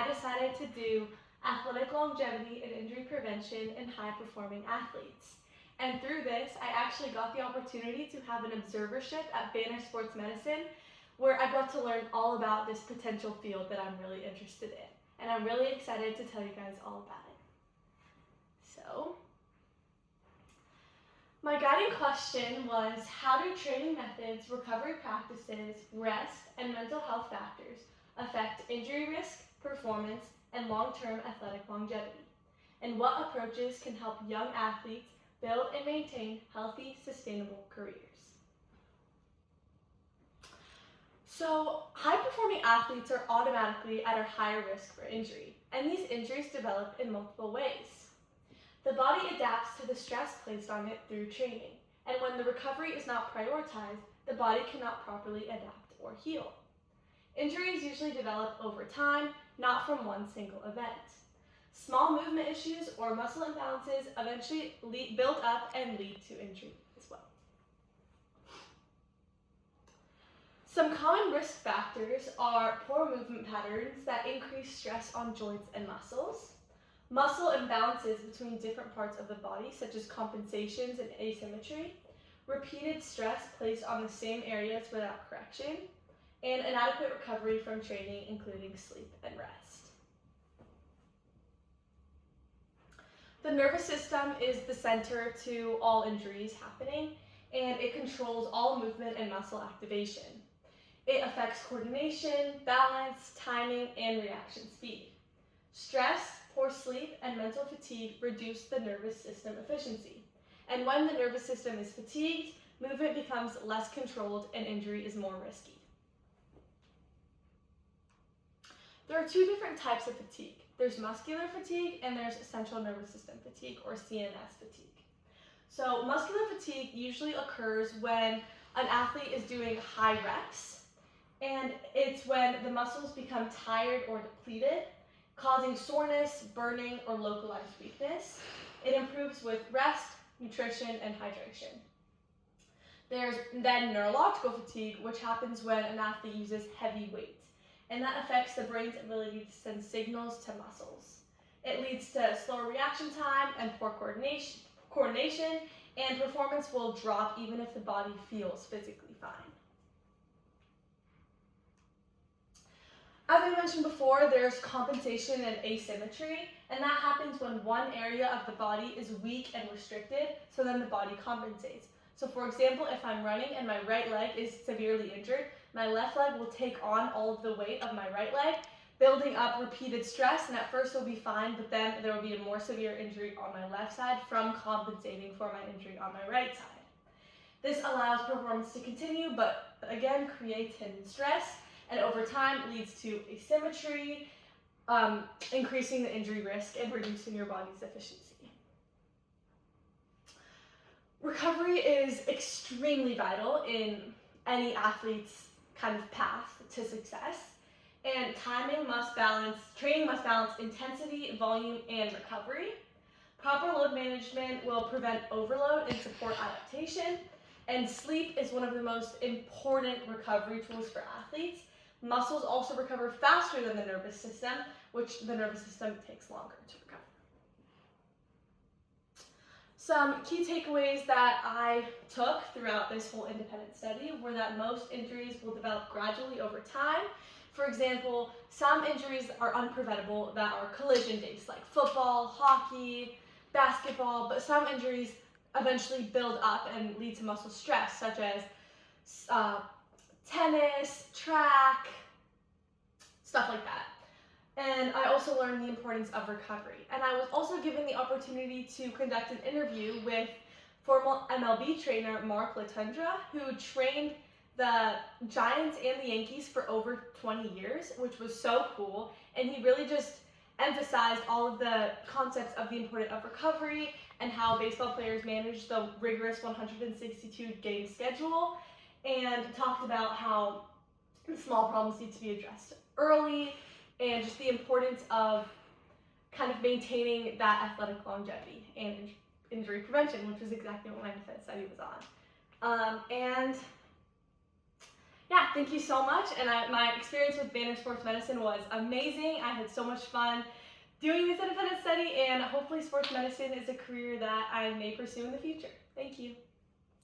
decided to do athletic longevity and injury prevention in high-performing athletes. And through this, I actually got the opportunity to have an observership at Banner Sports Medicine, where I got to learn all about this potential field that I'm really interested in. And I'm really excited to tell you guys all about it. So, my guiding question was, how do training methods, recovery practices, rest, and mental health factors affect injury risk, performance, and long-term athletic longevity? And what approaches can help young athletes build and maintain healthy, sustainable careers? So, high-performing athletes are automatically at a higher risk for injury, and these injuries develop in multiple ways. The body adapts to the stress placed on it through training, and when the recovery is not prioritized, the body cannot properly adapt or heal. Injuries usually develop over time, not from one single event. Small movement issues or muscle imbalances eventually build up and lead to injury as well. Some common risk factors are poor movement patterns that increase stress on joints and muscles, muscle imbalances between different parts of the body, such as compensations and asymmetry, repeated stress placed on the same areas without correction, and inadequate recovery from training, including sleep and rest. The nervous system is the center to all injuries happening, and it controls all movement and muscle activation. It affects coordination, balance, timing, and reaction speed. Stress, poor sleep, and mental fatigue reduce the nervous system efficiency. And when the nervous system is fatigued, movement becomes less controlled and injury is more risky. There are two different types of fatigue. There's muscular fatigue and there's central nervous system fatigue, or CNS fatigue. So muscular fatigue usually occurs when an athlete is doing high reps, and it's when the muscles become tired or depleted, causing soreness, burning, or localized weakness. It improves with rest, nutrition, and hydration. There's then neurological fatigue, which happens when an athlete uses heavy weight, and that affects the brain's ability to send signals to muscles. It leads to slower reaction time and poor coordination, and performance will drop even if the body feels physically fine. As I mentioned before, there's compensation and asymmetry, and that happens when one area of the body is weak and restricted, so then the body compensates. So for example, if I'm running and my right leg is severely injured, my left leg will take on all of the weight of my right leg, building up repeated stress, and at first it'll be fine, but then there will be a more severe injury on my left side from compensating for my injury on my right side. This allows performance to continue, but again creates hidden stress, and over time leads to asymmetry, increasing the injury risk and reducing your body's efficiency. Recovery is extremely vital in any athlete's kind of path to success, and training must balance intensity, volume, and recovery. Proper load management will prevent overload and support adaptation, and sleep is one of the most important recovery tools for athletes. Muscles also recover faster than the nervous system, which the nervous system takes longer to recover. Some key takeaways that I took throughout this whole independent study were that most injuries will develop gradually over time. For example, some injuries are unpreventable that are collision-based, like football, hockey, basketball, but some injuries eventually build up and lead to muscle stress, such as tennis, track, stuff like that. And I also learned the importance of recovery. And I was also given the opportunity to conduct an interview with former MLB trainer Mark Latundra, who trained the Giants and the Yankees for over 20 years, which was so cool. And he really just emphasized all of the concepts of the importance of recovery and how baseball players manage the rigorous 162-game schedule, and talked about how small problems need to be addressed early, and just the importance of kind of maintaining that athletic longevity and injury prevention, which is exactly what my independent study was on. And Yeah, thank you so much. And my experience with Banner Sports Medicine was amazing. I had so much fun doing this independent study, and hopefully sports medicine is a career that I may pursue in the future. Thank you.